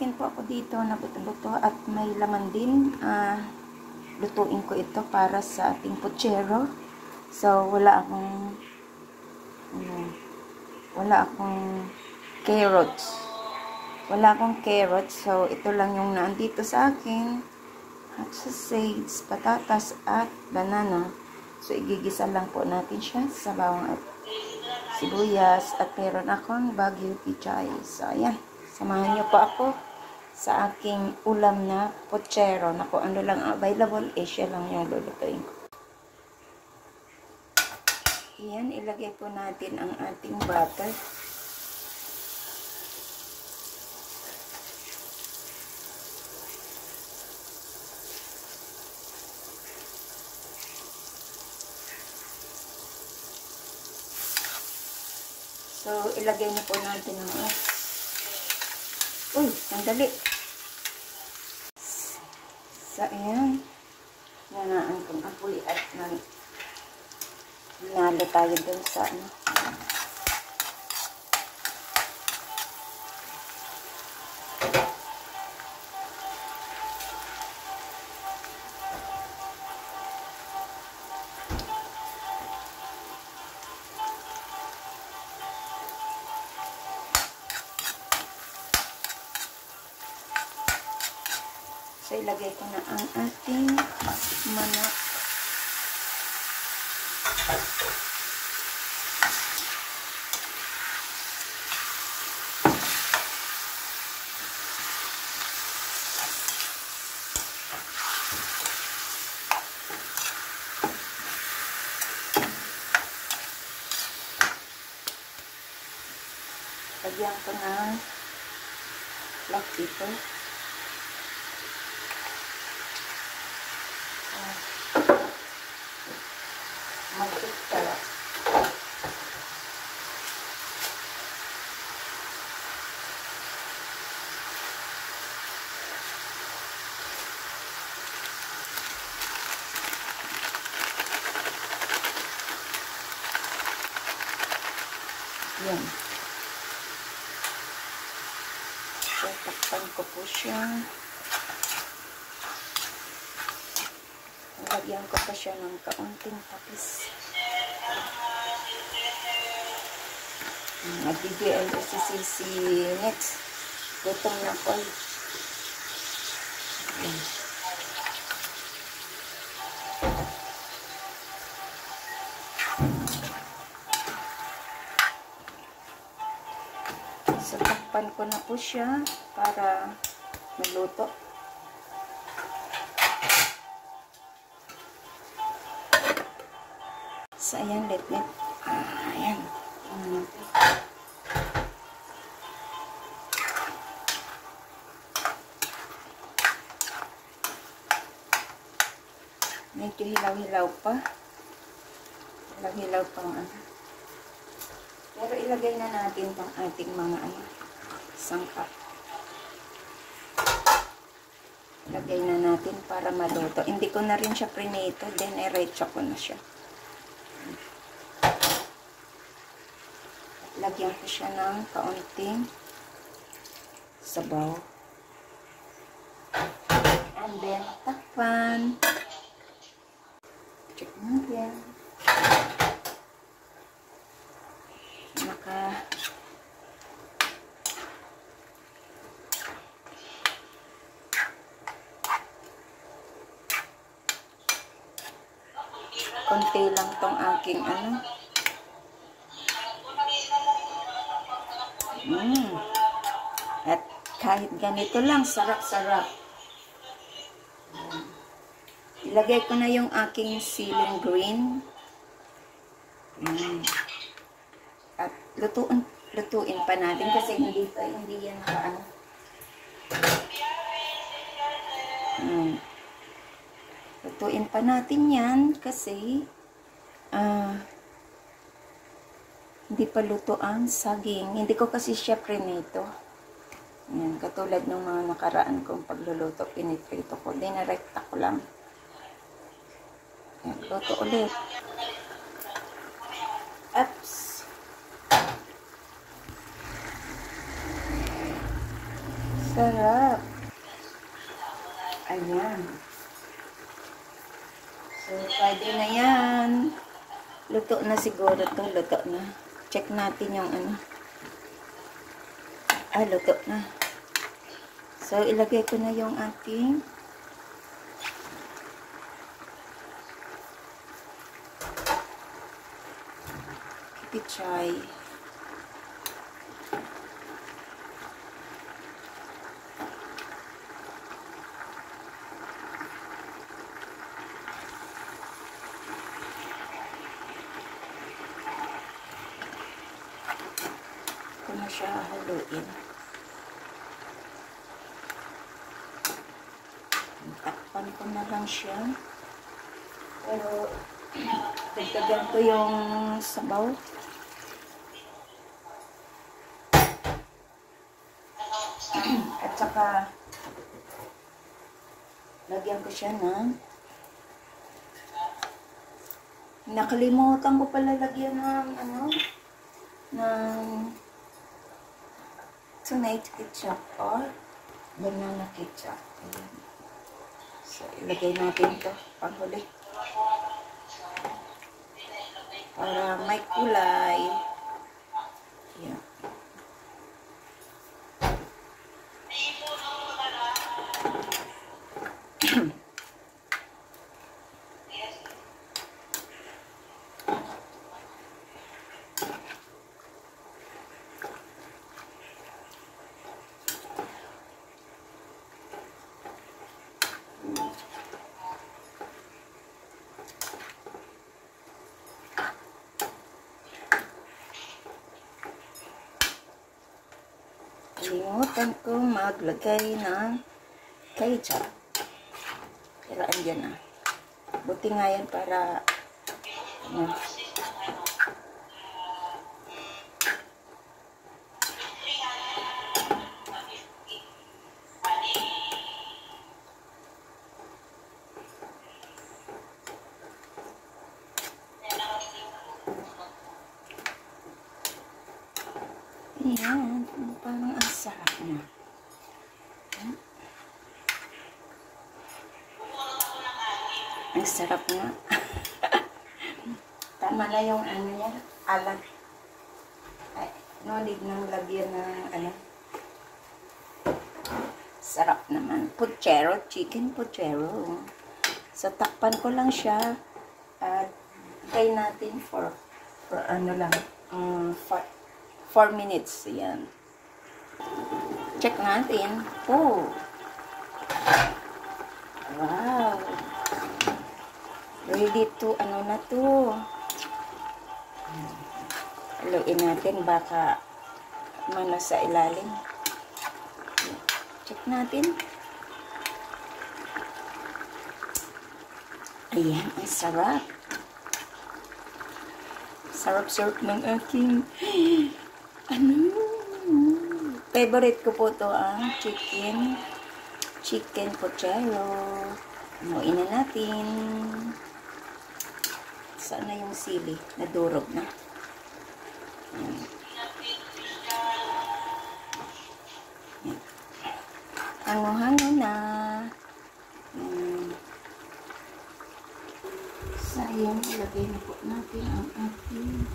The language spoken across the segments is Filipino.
chicken po ako dito na buto-buto at may laman din. Lutuin ko ito para sa ating puchero. So, wala akong carrots. So, ito lang yung naandito sa akin. At sausage, patatas, at banana. So, igigisa lang po natin siya sa bawang at sibuyas. At meron akong Baguio pichay. So, ayan. Samahan niyo po ako sa aking ulam na puchero. Na kung ano lang available, siya lang yung lulutuin ko. Ayan, ilagay po natin ang ating butter. So, ilagay na po natin ang uy, sandali. So, ayan. Nanaan kong apoy at nalo tayo dun sa So, ilagay ko na ang ating manok. Lagyan ko ng black pepper. Magkita. Yan. So, takpan ko po siya. Lagyan ko pa siya ng kaunting tapis. Magbibigay ko si next. Gutom na ko. So, takpan ko na po siya para maluto. So, ayan, ayan. Medyo hilaw-hilaw pa. Hilaw-hilaw pang Pero ilagay na natin pang ating mga sangkap. Ilagay na natin para maluto. Hindi ko na rin siya prinito. Then, erecho ko na siya. Lagyan ko siya ng kaunting sabaw. And then, takpan. Check natin. Konti lang tong aking At kahit ganito lang, sarap-sarap. Ilagay ko na yung aking ceiling green. At lutuin pa natin kasi hindi yan Lutuin pa natin yan kasi hindi pa luto ang saging. Hindi ko kasi siya prinito. Yan, katulad ng mga nakaraan kong pagluluto, piniprito ko. Dinarekta ko lang. Yan, luto ulit. Oops. Sarap. Ayan. So, pwede na yan. Luto na siguro to. Luto na. Check natin yung ano. Luto na. So, ilagay ko na yung ating pichay. Ito na siya haluin. Takpan ko na lang siya. Pero, dagdagan ko yung sabaw. At saka, lagyan ko siya ng nakalimutan ko pala lagyan ng ng tomato ketchup or banana ketchup. Ayan. So, ilagay natin ito panghuli para may kulay. Ayan. Kalimutan ko maglagay ng ketchup. Pero andyan na. Buti nga yan para ayan, parang ang sarap niya. Ang sarap nga. Tama na yung ano niya, alat. Ay, no need nang lagyan ng sarap naman. Puchero, chicken puchero. So, takpan ko lang siya at try natin for 4 minutes. Ayan. Check natin. Oh! Wow! Ready to, na to. Haluin natin, baka mana sa ilalim. Check natin. Ayan, ang sarap. Sarap-sarap ng aking favorite ko po to ang chicken pochero. Haluin na natin. Saan na yung sili? Nadurog na. Hango-hango na. Sayang, ilagay na po natin ang ating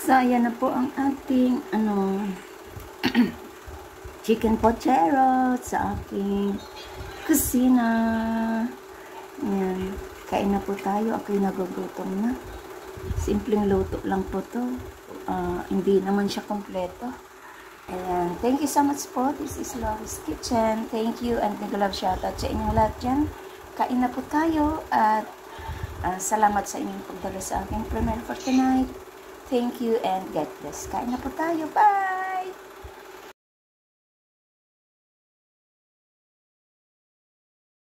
So, ayan na po ang ating, chicken pochero sa aking kusina. Ayan. Kain na po tayo. Ako'y nagugutom na. Simpleng luto lang po to. Hindi naman siya kompleto. Ayan. Thank you so much po. This is Lori's Kitchen. Thank you and nag-love shoutout sa inyong lahat dyan. Kain na po tayo at salamat sa inyong pagdala sa aking premiere for tonight. Thank you and God bless. Kain na po tayo. Bye!